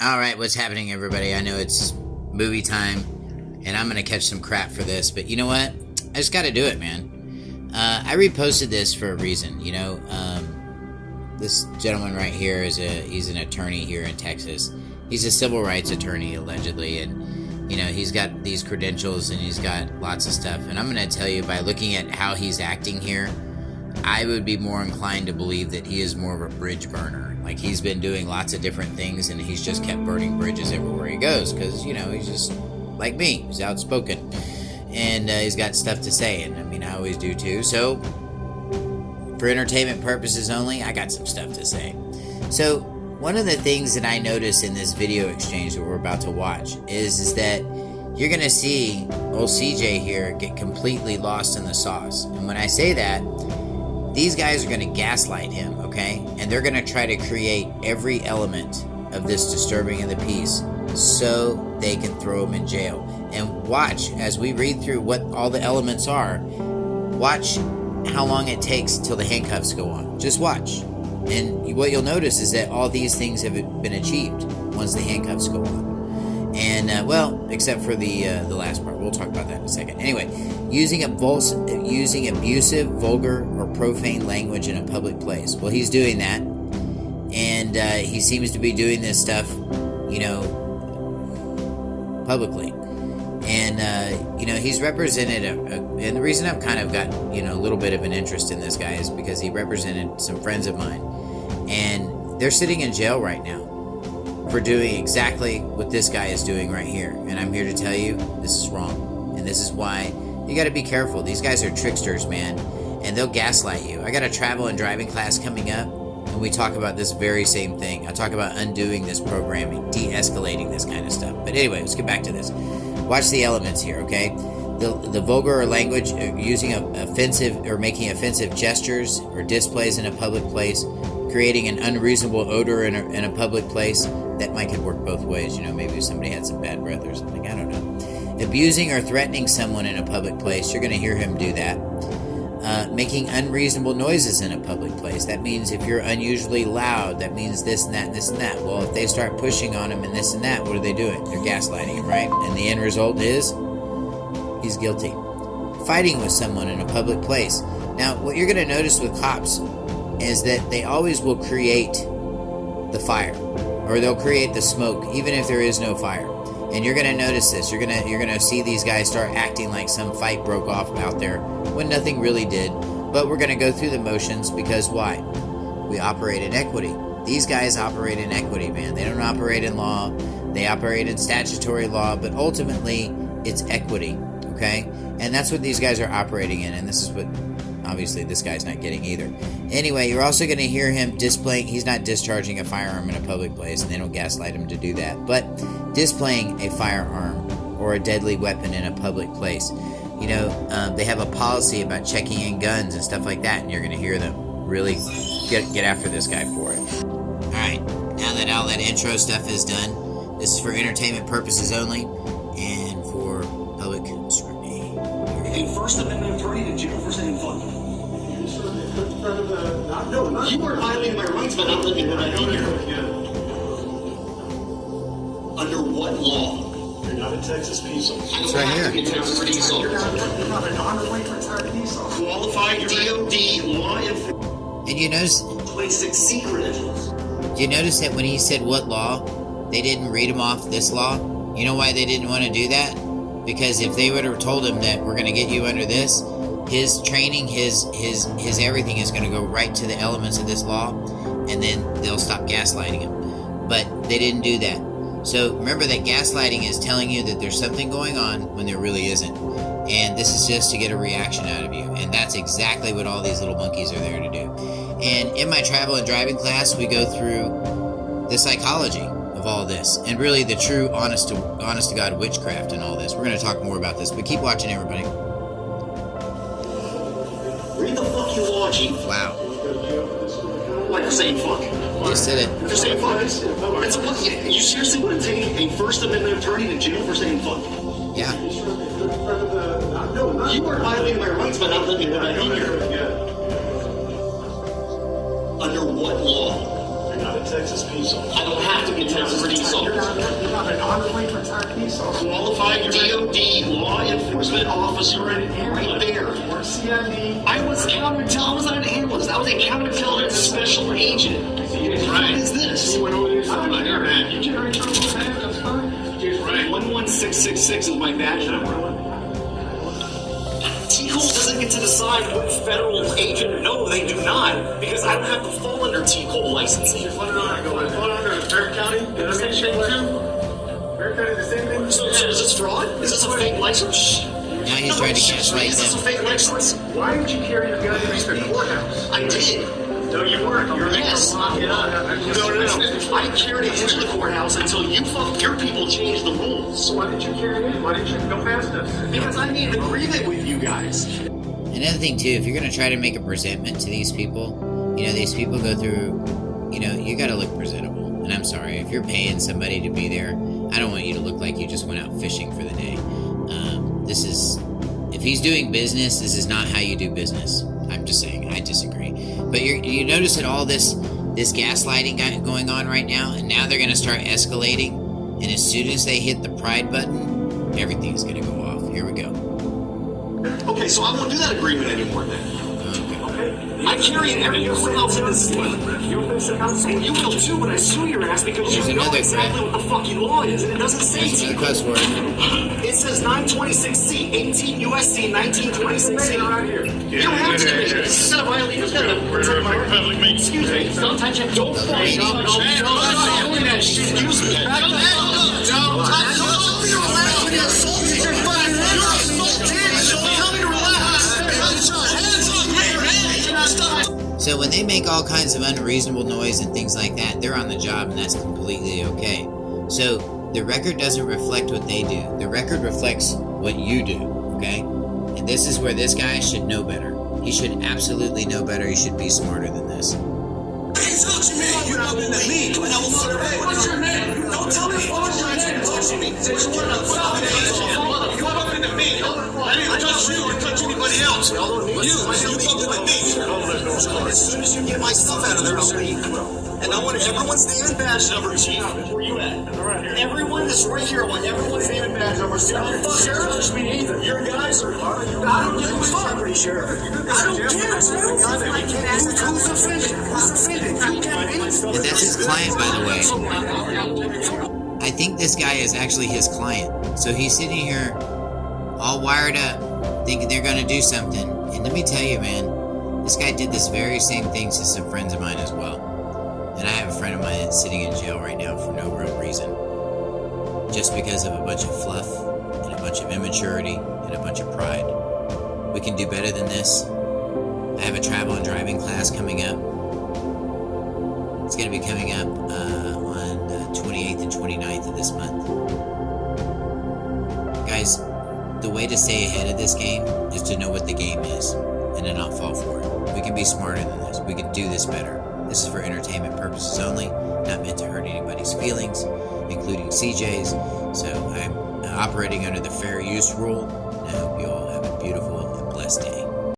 All right, what's happening, everybody? I know it's movie time, and I'm going to catch some crap for this, but you know what? I just got to do it, man. I reposted this for a reason, you know. This gentleman right here he's an attorney here in Texas. He's a civil rights attorney, allegedly, and, you know, he's got these credentials and he's got lots of stuff. And I'm going to tell you, by looking at how he's acting here, I would be more inclined to believe that he is more of a bridge burner. Like, he's been doing lots of different things and he's just kept burning bridges everywhere he goes because, you know, he's just like me. He's outspoken and he's got stuff to say, and I mean, I always do too. So for entertainment purposes only, I got some stuff to say. So one of the things that I noticed in this video exchange that we're about to watch is that you're going to see old CJ here get completely lost in the sauce. And when I say that, these guys are going to gaslight him, okay? And they're going to try to create every element of this disturbing of the peace so they can throw him in jail. And watch, as we read through what all the elements are, watch how long it takes till the handcuffs go on. Just watch. And what you'll notice is that all these things have been achieved once the handcuffs go on. And, well, except for the last part. We'll talk about that in a second. Anyway, using abusive, vulgar, or profane language in a public place. Well, he's doing that. And he seems to be doing this stuff, you know, publicly. And, you know, he's represented, and the reason I've kind of got, you know, a little bit of an interest in this guy is because he represented some friends of mine. And they're sitting in jail right now for doing exactly what this guy is doing right here. And I'm here to tell you, this is wrong. And this is why you got to be careful. These guys are tricksters, man. And they'll gaslight you. I got a travel and driving class coming up, and we talk about this very same thing. I talk about undoing this programming, de-escalating this kind of stuff. But anyway, let's get back to this. Watch the elements here, okay? The vulgar language, using offensive or making offensive gestures or displays in a public place, creating an unreasonable odor in a public place. That might could work both ways. You know, maybe if somebody had some bad breath or something. I don't know. Abusing or threatening someone in a public place. You're going to hear him do that. Making unreasonable noises in a public place. That means if you're unusually loud, that means this and that and this and that. Well, if they start pushing on him and this and that, what are they doing? They're gaslighting him, right? And the end result is he's guilty. Fighting with someone in a public place. Now, what you're going to notice with cops is that they always will create the fire, or they'll create the smoke, even if there is no fire. And you're going to notice this. You're going to see these guys start acting like some fight broke off out there when nothing really did. But we're going to go through the motions because why? We operate in equity. These guys operate in equity, man. They don't operate in law. They operate in statutory law, but ultimately it's equity, okay? And that's what these guys are operating in, and this is what obviously this guy's not getting either. Anyway, you're also going to hear him displaying, he's not discharging a firearm in a public place, and they don't gaslight him to do that, but displaying a firearm or a deadly weapon in a public place. You know, they have a policy about checking in guns and stuff like that, and you're going to hear them really get after this guy for it. All right, now that all that intro stuff is done, this is for entertainment purposes only and for public scrutiny. A First Amendment attorney to jail for saying fuck. No, you are violating my rights by not letting me right here. Under what law? You're not a Texas peace officer. It's right here. You're not a qualified DOD law enforcement. And you notice secret. you notice that when he said what law, they didn't read him off this law? You know why they didn't want to do that? Because if they would have told him that we're going to get you under this, his training, his everything is going to go right to the elements of this law, and then they'll stop gaslighting him. But they didn't do that. So remember that gaslighting is telling you that there's something going on when there really isn't. And this is just to get a reaction out of you. And that's exactly what all these little monkeys are there to do. And in my travel and driving class, we go through the psychology of all this, and really the true honest to God witchcraft and all this. We're going to talk more about this, but keep watching, everybody. Read the fucking law, Chief. Wow. Like you're saying fuck. Just did it. You're saying fuck. You seriously would take a First Amendment attorney to jail for saying fuck? Yeah. No, you are violating my rights by not letting me right here. Under what law? You're not a Texas peace officer. I don't have to be a Texas peace officer. officer right there. Or CID. I was not an analyst. I was a counterintelligence special agent. What is this? You went over there. I'm not here, man. You generate your own badge, that's fine. Right. 11666 is my badge number. T-Cole doesn't get to decide what federal agent. No, they do not. Because I don't have to fall under T-Cole licensing. What did I go with? Fall under Bear County? Did I say shit too? Bear County the same thing? So is this fraud? Is this a fake license? Now he's trying to gaslight Is this a them. fake license? Why did you carry your gun into the courthouse? I did. No, you weren't. You were Yes. No. I carried it into the courthouse until your people changed the rules. So why didn't you carry it in? Why didn't you go past us? Because I made an agreement with you guys. Another thing too, if you're gonna try to make a presentment to these people, these people go through, you gotta look presentable. And I'm sorry, if you're paying somebody to be there, I don't want you to look like you just went out fishing for the day. If he's doing business, this is not how you do business. I'm just saying, I disagree. But you notice that all this gaslighting going on right now, and now they're gonna start escalating, and as soon as they hit the pride button, everything's gonna go off. Here we go. Okay, so I won't do that agreement anymore then. I carry in every courthouse in the state. And you will too when I sue your ass because There's you know another exactly threat. what the fucking law is, and it doesn't say There's another T-Cole. cuss word. It says 926C, 18 USC 1926C. You don't have to. This is a set of violations. Excuse me. Sometimes you don't fucking doing that shit. Excuse me. So when they make all kinds of unreasonable noise and things like that, they're on the job and that's completely okay. So the record doesn't reflect what they do. The record reflects what you do, okay? And this is where this guy should know better. He should absolutely know better. He should be smarter than this. What's your name? Don't tell me what's your name. Touching me. You bumped into me. I didn't touch you or touch anybody else. You bumped into me. As soon as you get my stuff out of there, I'll leave. And I want everyone's name and badge number, Chief. Where you at? Everyone is right here. I want everyone's name and badge number. Sheriff touched me either. Your guys are. I don't give a fuck. I don't care. Who's offended? And that's his client, by the way. I think this guy is actually his client. So he's sitting here all wired up, thinking they're going to do something. And let me tell you, man, this guy did this very same thing to some friends of mine as well. And I have a friend of mine that's sitting in jail right now for no real reason. Just because of a bunch of fluff and a bunch of immaturity and a bunch of pride. We can do better than this. I have a travel and driving class coming up. It's going to be coming up on the 28th and 29th of this month. Guys, the way to stay ahead of this game is to know what the game is and to not fall for it. We can be smarter than this. We can do this better. This is for entertainment purposes only, not meant to hurt anybody's feelings, including CJ's. So I'm operating under the fair use rule, and I hope you all have a beautiful and blessed day.